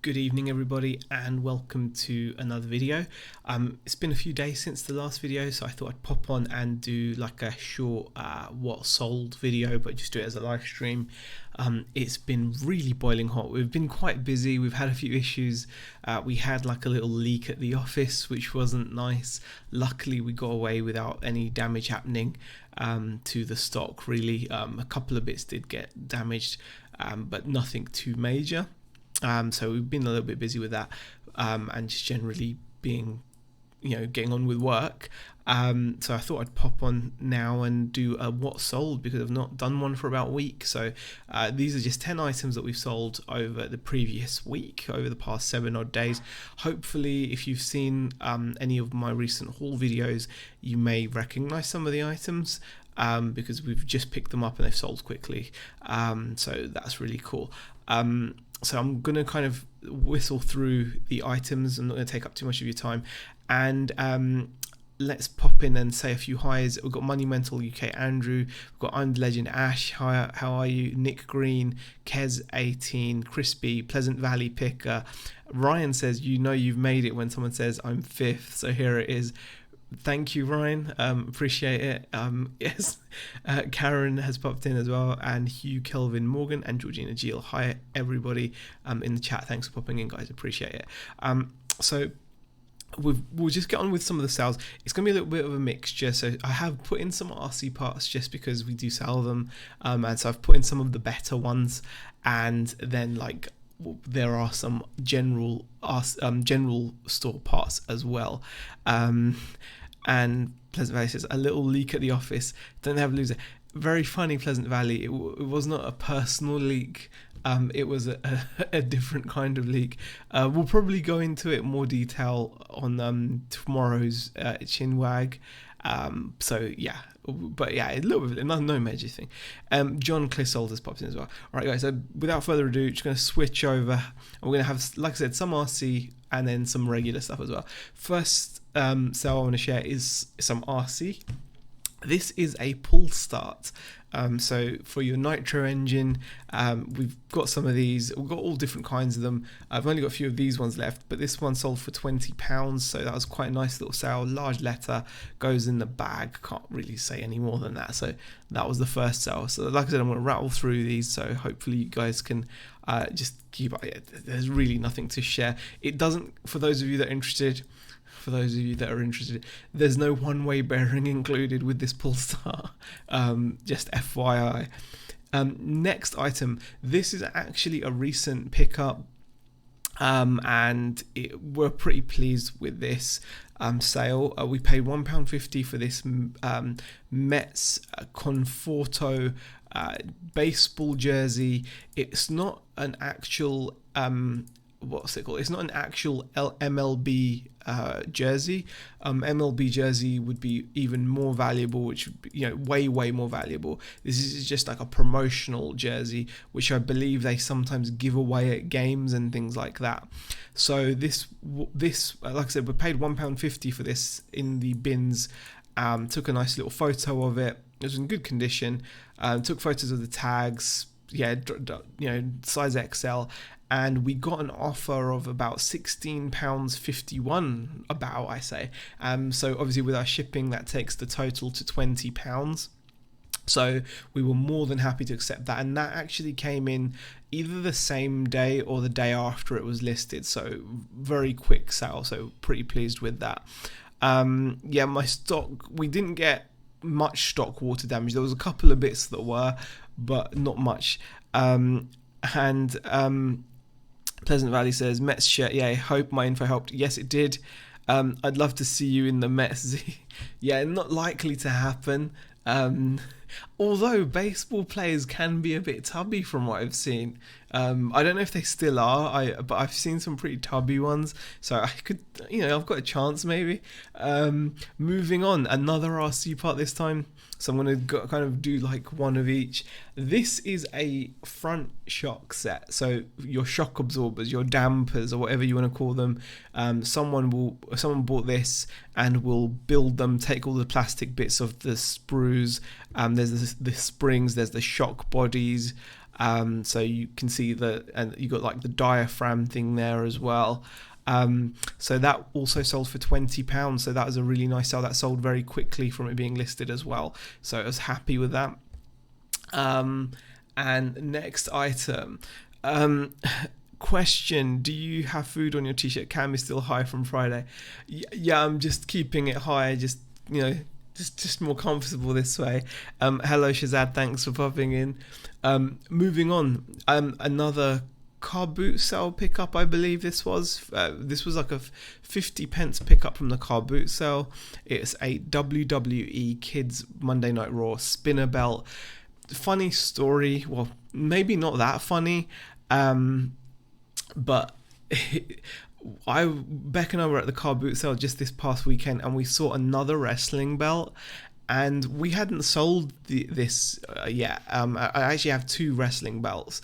Good evening everybody and welcome to another video. It's been a few days since the last video, so I thought I'd pop on and do like a short what sold video, but just do it as a live stream. It's been really boiling hot. We've been quite busy. We've had a few issues. We had like a little leak at the office which wasn't nice. Luckily we got away without any damage happening to the stock really. A couple of bits did get damaged, but nothing too major. So we've been a little bit busy with that, and just generally being, getting on with work. So I thought I'd pop on now and do a what sold, because I've not done one for about a week. So these are just 10 items that we've sold over the previous week, over the past 7 odd days. Hopefully, if you've seen any of my recent haul videos, you may recognize some of the items. Because we've just picked them up and they've sold quickly. So that's really cool. So I'm going to kind of whistle through the items. I'm not going to take up too much of your time. And let's pop in and say a few highs. We've got Monumental UK Andrew. We've got I'm the Legend Ash. Hi, how are you? Nick Green, Kez18, Crispy, Pleasant Valley Picker. Ryan says, you've made it when someone says I'm fifth. So here it is. Thank you, Ryan. Appreciate it. Yes, Karen has popped in as well, and Hugh, Kelvin, Morgan, and Georgina Gill. Hi, everybody in the chat. Thanks for popping in, guys. Appreciate it. So we'll just get on with some of the sales. It's going to be a little bit of a mixture. So I have put in some RC parts just because we do sell them, and so I've put in some of the better ones, and then there are some general store parts as well. And Pleasant Valley says, a little leak at the office, don't have a loser. Very funny, Pleasant Valley. It was not a personal leak. It was a different kind of leak. We'll probably go into it more detail on tomorrow's Chinwag. So yeah, but yeah, a little bit, no major thing. John Clissold has popped in as well. All right, guys. So without further ado, just going to switch over. And we're going to have, like I said, some RC and then some regular stuff as well. First sale I want to share is some RC. This is a pull start. So for your nitro engine, we've got some of these. We've got all different kinds of them. I've only got a few of these ones left, but this one sold for £20. So that was quite a nice little sale. Large letter, goes in the bag. Can't really say any more than that. So that was the first sale. So like I said, I'm going to rattle through these. So hopefully you guys can just keep up. There's really nothing to share. It doesn't, for those of you that are interested, there's no one-way bearing included with this Polestar, just FYI. Next item, this is actually a recent pickup, and we're pretty pleased with this sale. We paid £1.50 for this Mets Conforto baseball jersey. It's not an actual what's it called? It's not an actual MLB jersey. MLB jersey would be even more valuable, which way more valuable. This is just like a promotional jersey, which I believe they sometimes give away at games and things like that. So this like I said, we paid £1.50 for this in the bins. Took a nice little photo of it. It was in good condition. Took photos of the tags. Yeah, size XL. And we got an offer of about £16.51, about, I say. So obviously with our shipping, that takes the total to £20. So we were more than happy to accept that. And that actually came in either the same day or the day after it was listed. So very quick sale. So pretty pleased with that. Yeah, my stock, we didn't get much stock water damage. There was a couple of bits that were, but not much. Pleasant Valley says, Mets shirt, yeah, hope my info helped. Yes, it did. I'd love to see you in the Mets. Yeah, not likely to happen. Although baseball players can be a bit tubby from what I've seen. I don't know if they still are, but I've seen some pretty tubby ones. So I could, I've got a chance maybe. Moving on, another RC part this time. So I'm going to kind of do like one of each. This is a front shock set. So your shock absorbers, your dampers, or whatever you want to call them. Someone bought this and will build them, take all the plastic bits of the sprues. There's the springs, there's the shock bodies. So you can see and you got like the diaphragm thing there as well. So that also sold for £20. So that was a really nice sale. That sold very quickly from it being listed as well. So I was happy with that. And next item. Question: do you have food on your t-shirt? Cam is still high from Friday. Yeah, I'm just keeping it high, just just more comfortable this way. Hello Shazad, thanks for popping in. Moving on, another car boot sale pickup, I believe this was like a 50p pickup from the car boot sale. It's a WWE Kids Monday Night Raw spinner belt. Funny story, well, maybe not that funny, but Beck and I were at the car boot sale just this past weekend, and we saw another wrestling belt, and we hadn't sold this yet. I actually have 2 wrestling belts,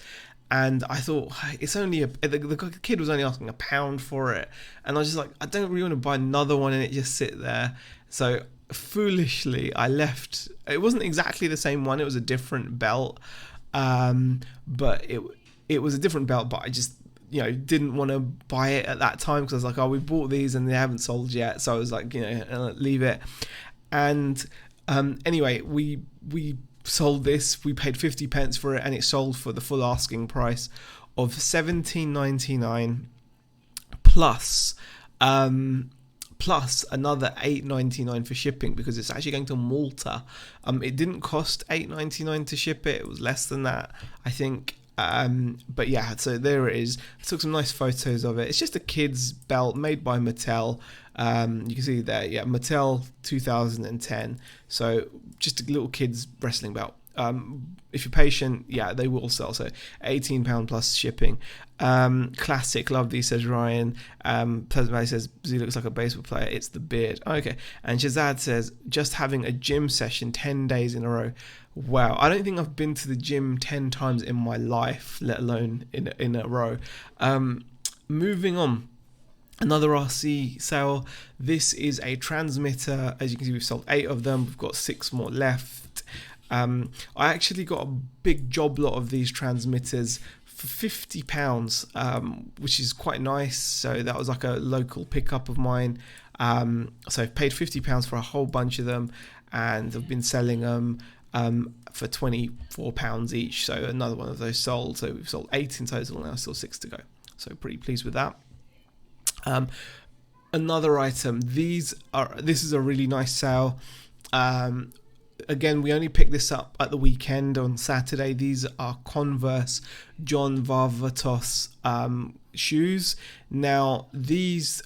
and I thought it's only the kid was only asking £1 for it, and I was just like, I don't really want to buy another one and it just sit there. So foolishly, I left. It wasn't exactly the same one; it was a different belt, but it was a different belt. But I just didn't want to buy it at that time because I was like, oh, we bought these and they haven't sold yet. So I was like, leave it. And anyway, we sold this. We paid 50p for it, and it sold for the full asking price of £17.99 plus another £8.99 for shipping, because it's actually going to Malta. It didn't cost £8.99 to ship it. It was less than that, I think. But yeah, so there it is. I took some nice photos of it. It's just a kid's belt made by Mattel. You can see there, yeah, Mattel 2010. So just a little kid's wrestling belt. If you're patient, yeah, they will sell. So £18 plus shipping. Classic, love these, says Ryan. Pleasant Valley says he looks like a baseball player. It's the beard. Okay. And Shazad says just having a gym session 10 days in a row. Wow, I don't think I've been to the gym 10 times in my life, let alone in a row. Moving on, another RC sale. This is a transmitter. As you can see, we've sold 8 of them. We've got 6 more left. I actually got a big job lot of these transmitters for £50, which is quite nice. So that was like a local pickup of mine. So I've paid £50 for a whole bunch of them, and I've been selling them for £24 each. So another one of those sold. So we've sold 8 in total now, still 6 to go. So pretty pleased with that. Another item. This is a really nice sale. Again, we only picked this up at the weekend on Saturday. These are Converse John Varvatos shoes. Now, these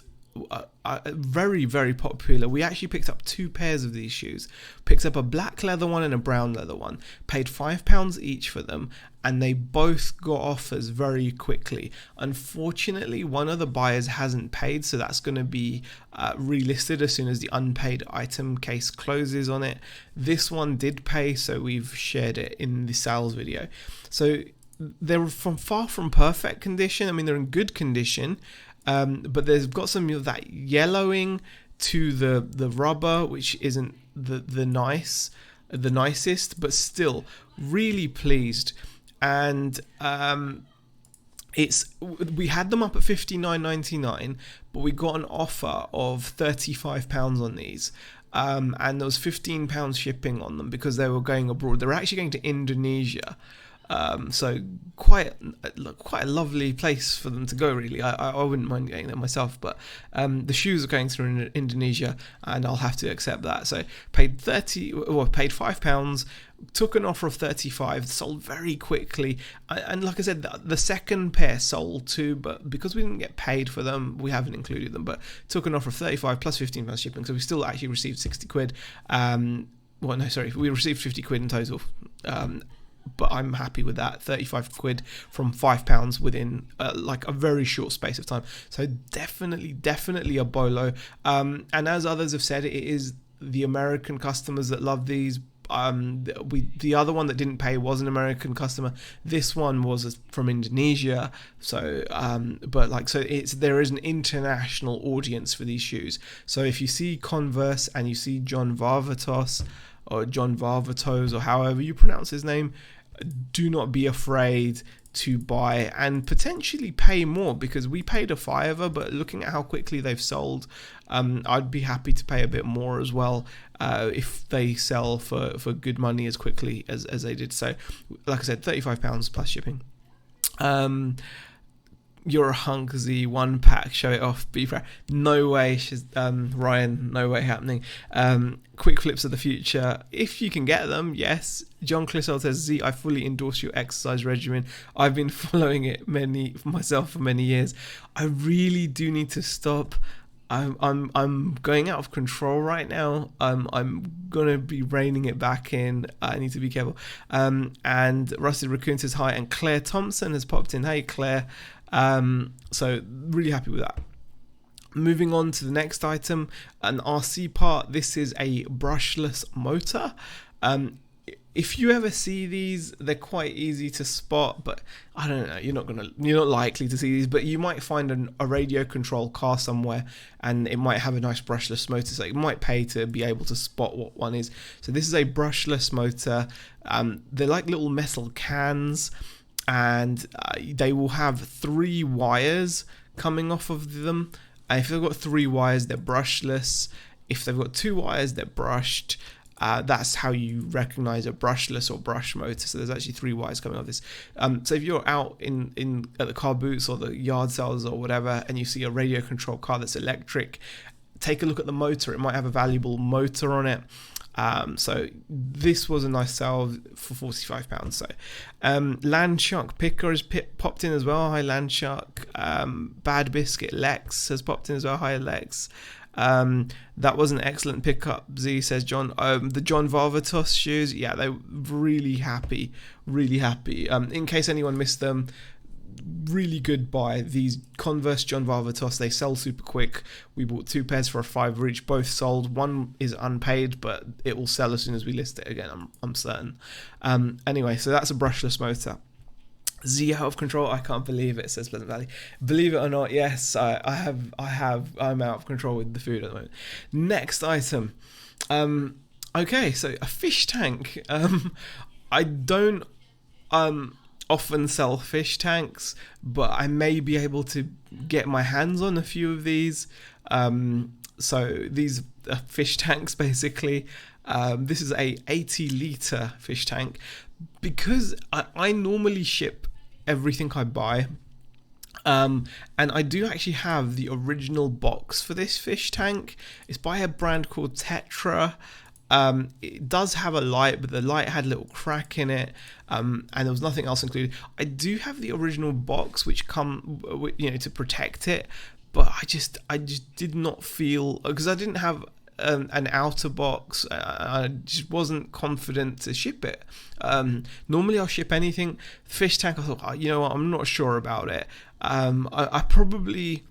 are very, very popular. We actually picked up 2 pairs of these shoes. Picked up a black leather one and a brown leather one. Paid £5 each for them, and they both got offers very quickly. Unfortunately, one of the buyers hasn't paid, so that's going to be relisted as soon as the unpaid item case closes on it. This one did pay, so we've shared it in the sales video. So they're far from perfect condition. I mean, they're in good condition, but they've got some of that yellowing to the rubber, which isn't the nicest, but still really pleased. And we had them up at $59.99, but we got an offer of £35 on these. And there was £15 shipping on them because they were going abroad. They were actually going to Indonesia. So quite a lovely place for them to go, really. I wouldn't mind getting them myself, but the shoes are going through Indonesia, and I'll have to accept that. So paid £5, took an offer of $35, sold very quickly, and like I said, the second pair sold too, but because we didn't get paid for them, we haven't included them. But took an offer of $35 plus £15 shipping, so we still actually received 60 quid. We received 50 quid in total. But I'm happy with that. 35 quid from £5 within like a very short space of time. So definitely a bolo. And as others have said, it is the American customers that love these. The other one that didn't pay was an American customer. This one was from Indonesia. So, there is an international audience for these shoes. So if you see Converse and you see John Varvatos or John Varvatos or however you pronounce his name, do not be afraid to buy and potentially pay more, because we paid a fiver, but looking at how quickly they've sold, I'd be happy to pay a bit more as well if they sell for good money as quickly as they did. So like I said, £35 plus shipping. You're a hunk, Z, 1 pack, show it off, be fair. No way, Ryan, no way happening. Quick flips of the future, if you can get them, yes. John Clissold says, Z, I fully endorse your exercise regimen. I've been following it myself for many years. I really do need to stop. I'm going out of control right now. I'm gonna be reining it back in. I need to be careful. And Rusted Raccoon says hi, and Claire Thompson has popped in. Hey Claire. So really happy with that. Moving on to the next item, an RC part. This is a brushless motor. If you ever see these, they're quite easy to spot, but I don't know, you're not likely to see these, but you might find a radio control car somewhere and it might have a nice brushless motor, so it might pay to be able to spot what one is. So this is a brushless motor. They're like little metal cans, and they will have 3 wires coming off of them. And if they've got 3 wires, they're brushless. If they've got 2 wires, they're brushed. That's how you recognize a brushless or brush motor. So there's actually 3 wires coming off this. So if you're out in at the car booths or the yard sales or whatever, and you see a radio control car that's electric, take a look at the motor. It might have a valuable motor on it. So this was a nice sale for £45. So Landshark Picker has popped in as well. Hi Landshark. Bad Biscuit Lex has popped in as well. Hi Lex. That was an excellent pickup, Z, says John. The John Varvatos shoes, yeah, they're really happy. In case anyone missed them, really good buy. These Converse John Varvatos, they sell super quick. We bought 2 pairs for $5 each, both sold. One is unpaid, but it will sell as soon as we list it again, I'm certain. Anyway, so that's a brushless motor. Z, out of control, I can't believe it, says Pleasant Valley. Believe it or not, yes, I'm out of control with the food at the moment. Next item. Okay, so a fish tank. I don't often sell fish tanks, but I may be able to get my hands on a few of these. So these are fish tanks basically. This is a 80-litre fish tank. Because I normally ship everything I buy, and I do actually have the original box for this fish tank. It's by a brand called Tetra. It does have a light, but the light had a little crack in it, and there was nothing else included. I do have the original box which to protect it, but I just did not feel, because I didn't have an outer box. I just wasn't confident to ship it. Normally I'll ship anything. Fish tank, I thought, you know what, I'm not sure about it. I probably,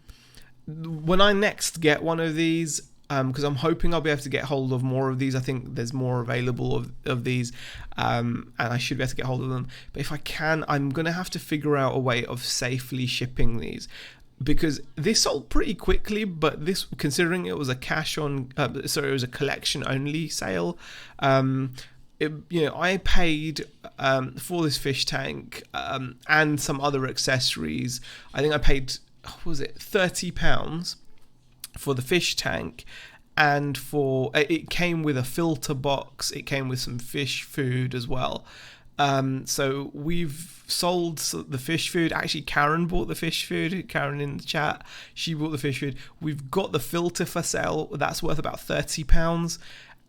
when I next get one of these, because I'm hoping I'll be able to get hold of more of these. I think there's more available of these, and I should be able to get hold of them. But if I can, I'm going to have to figure out a way of safely shipping these, because this sold pretty quickly. But this, considering it was a it was a collection only sale, I paid for this fish tank and some other accessories. I think I paid, what was it, £30 for the fish tank, and it came with a filter box. It came with some fish food as well. So we've sold the fish food. Actually, Karen bought the fish food. Karen in the chat, she bought the fish food. We've got the filter for sale. That's worth about £30.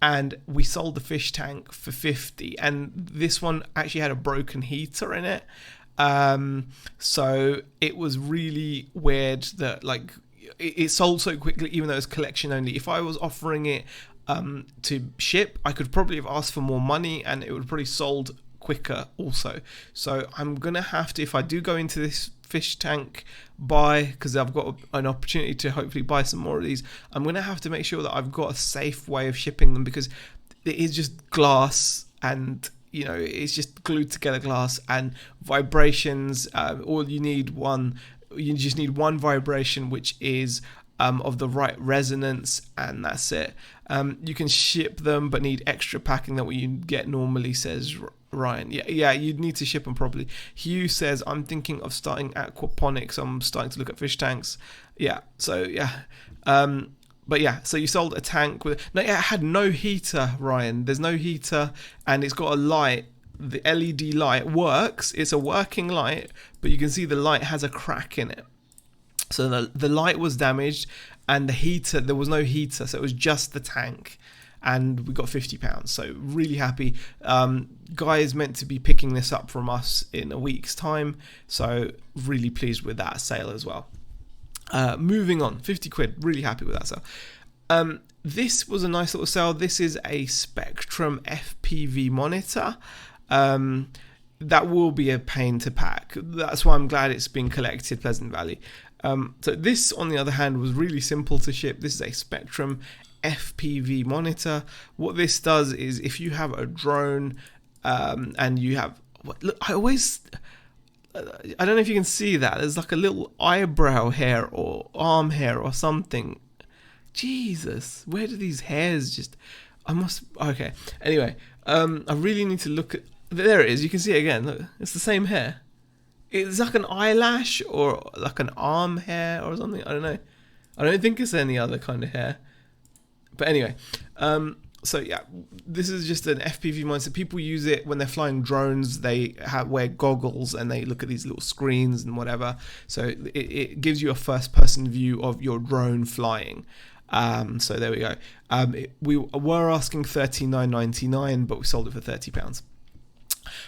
And we sold the fish tank for $50. And this one actually had a broken heater in it. So it was really weird that it sold so quickly, even though it's collection only. If I was offering it to ship, I could probably have asked for more money, and it would probably sold quicker also. So I'm gonna have to, if I do go into this fish tank buy, because I've got an opportunity to hopefully buy some more of these, I'm gonna have to make sure that I've got a safe way of shipping them, because it is just glass, and it's just glued together glass, and vibrations. You just need one vibration, which is of the right resonance, and that's it. You can ship them but need extra packing than what you get normally, says Ryan. Yeah, you'd need to ship them properly. Hugh says, I'm thinking of starting aquaponics. I'm starting to look at fish tanks. Yeah, so yeah. But yeah, so you sold a tank with... No, it had no heater, Ryan. There's no heater, and it's got a light. The LED light works. It's a working light, but you can see the light has a crack in it. So the light was damaged, and the heater, there was no heater, so it was just the tank. And we got £50, so really happy. Guy is meant to be picking this up from us in a week's time, so really pleased with that sale as well. Moving on, 50 quid, really happy with that sale. This was a nice little sale. This is a Spectrum FPV monitor. That will be a pain to pack. That's why I'm glad it's been collected, Pleasant Valley. So this, on the other hand, was really simple to ship. This is a Spectrum FPV monitor. What this does is, if you have a drone and you have... Look, I don't know if you can see that. There's like a little eyebrow hair or arm hair or something. Jesus, where do these hairs just... Okay, anyway, I really need to look at... There it is, you can see it again. Look, it's the same hair. It's like an eyelash or like an arm hair or something. I don't know. I don't think it's any other kind of hair. But anyway, so yeah, this is just an FPV monitor. People use it when they're flying drones. They wear goggles and they look at these little screens and whatever. So it gives you a first-person view of your drone flying. So there we go. We were asking $39.99, but we sold it for £30.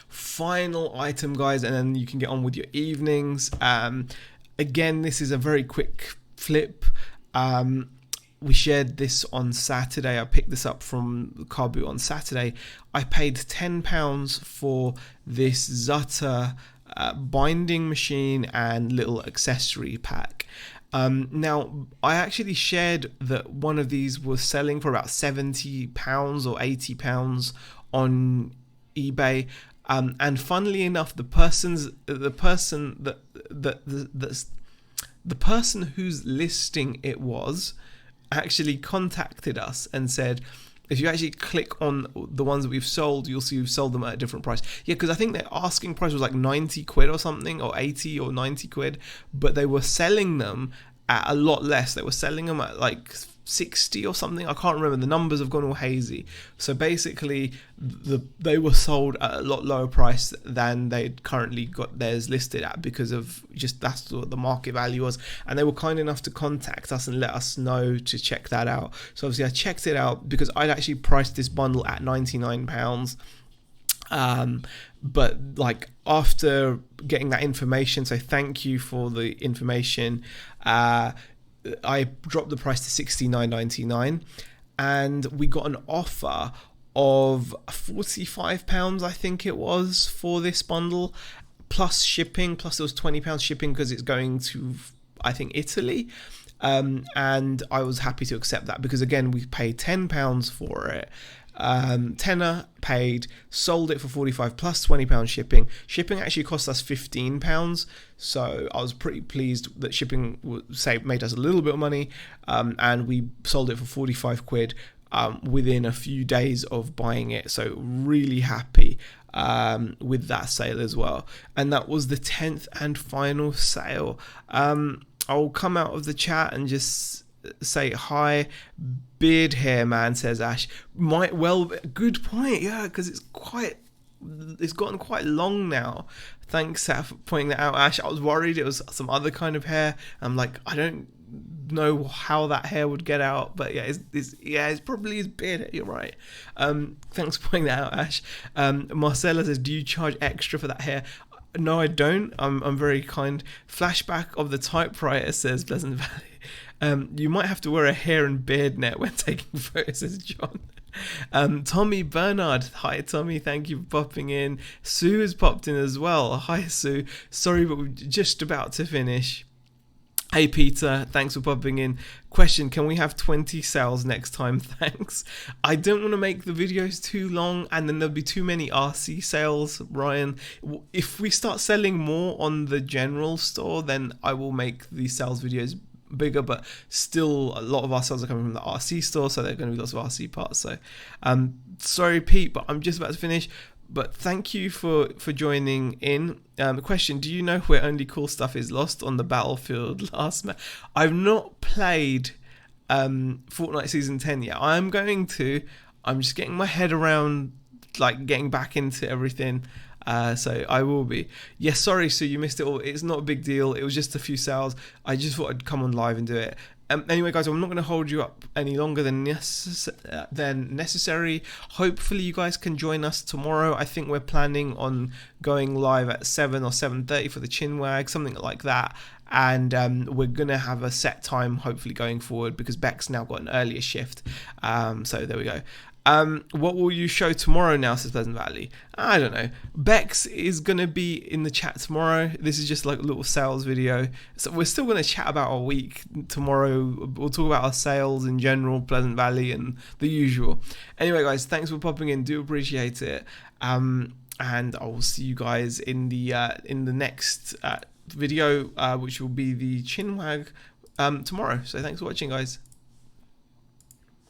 Final item, guys, and then you can get on with your evenings. Again, this is a very quick flip. We shared this on Saturday. I picked this up from Car Boot on Saturday. I paid £10 for this Zutter binding machine and little accessory pack. Now, I actually shared that one of these was selling for about £70 or £80 on eBay. And funnily enough, the person whose listing it was actually contacted us and said, if you actually click on the ones that we've sold, you'll see we've sold them at a different price. Yeah, because I think their asking price was like 90 quid or something, or 80 or 90 quid, but they were selling them at a lot less. They were selling them at like 60 or something. I can't remember. The numbers have gone all hazy. So basically, they were sold at a lot lower price than they'd currently got theirs listed at, because of just that's what the market value was. And they were kind enough to contact us and let us know to check that out. So obviously I checked it out because I'd actually priced this bundle at £99. But like after getting that information, so thank you for the information, I dropped the price to $69.99, and we got an offer of £45, I think it was, for this bundle, plus shipping, plus there was £20 shipping because it's going to, I think, Italy. And I was happy to accept that because, again, we paid £10 for it. Tenner paid, sold it for 45 plus £20 shipping. Shipping actually cost us £15, so I was pretty pleased that shipping made us a little bit of money, and we sold it for 45 quid within a few days of buying it. So really happy with that sale as well. And that was the 10th and final sale. I'll come out of the chat and just say hi. Beard hair man, says Ash. Good point. Yeah, because it's gotten quite long now. Thanks for pointing that out, Ash. I was worried it was some other kind of hair. I'm like, I don't know how that hair would get out, but yeah, it's probably his beard hair. You're right. Thanks for pointing that out, Ash. Marcella says, do you charge extra for that hair? No, I don't. I'm very kind. Flashback of the typewriter, says Pleasant Valley. You might have to wear a hair and beard net when taking photos, says John. Tommy Bernard. Hi, Tommy. Thank you for popping in. Sue has popped in as well. Hi, Sue. Sorry, but we're just about to finish. Hey, Peter. Thanks for popping in. Question, can we have 20 sales next time? Thanks. I don't want to make the videos too long and then there'll be too many RC sales, Ryan. If we start selling more on the general store, then I will make the sales videos bigger, but still a lot of our sales are coming from the RC store, so there are going to be lots of RC parts. So sorry Pete, but I'm just about to finish. But thank you for joining in. The question: do you know where only cool stuff is lost on the battlefield last match? I've not played Fortnite Season 10 yet. I'm just getting my head around like getting back into everything. So I will be. Yes, sorry, so you missed it all. It's not a big deal. It was just a few sales. I just thought I'd come on live and do it. Anyway, guys, I'm not going to hold you up any longer than necessary. Hopefully, you guys can join us tomorrow. I think we're planning on going live at 7 or 7:30 for the Chinwag, something like that. And we're going to have a set time, hopefully, going forward, because Beck's now got an earlier shift. So there we go. What will you show tomorrow now, says Pleasant Valley? I don't know. Bex is going to be in the chat tomorrow. This is just like a little sales video. So we're still going to chat about our week tomorrow. We'll talk about our sales in general, Pleasant Valley, and the usual. Anyway, guys, thanks for popping in. Do appreciate it. And I will see you guys in the next video, which will be the Chinwag tomorrow. So thanks for watching, guys.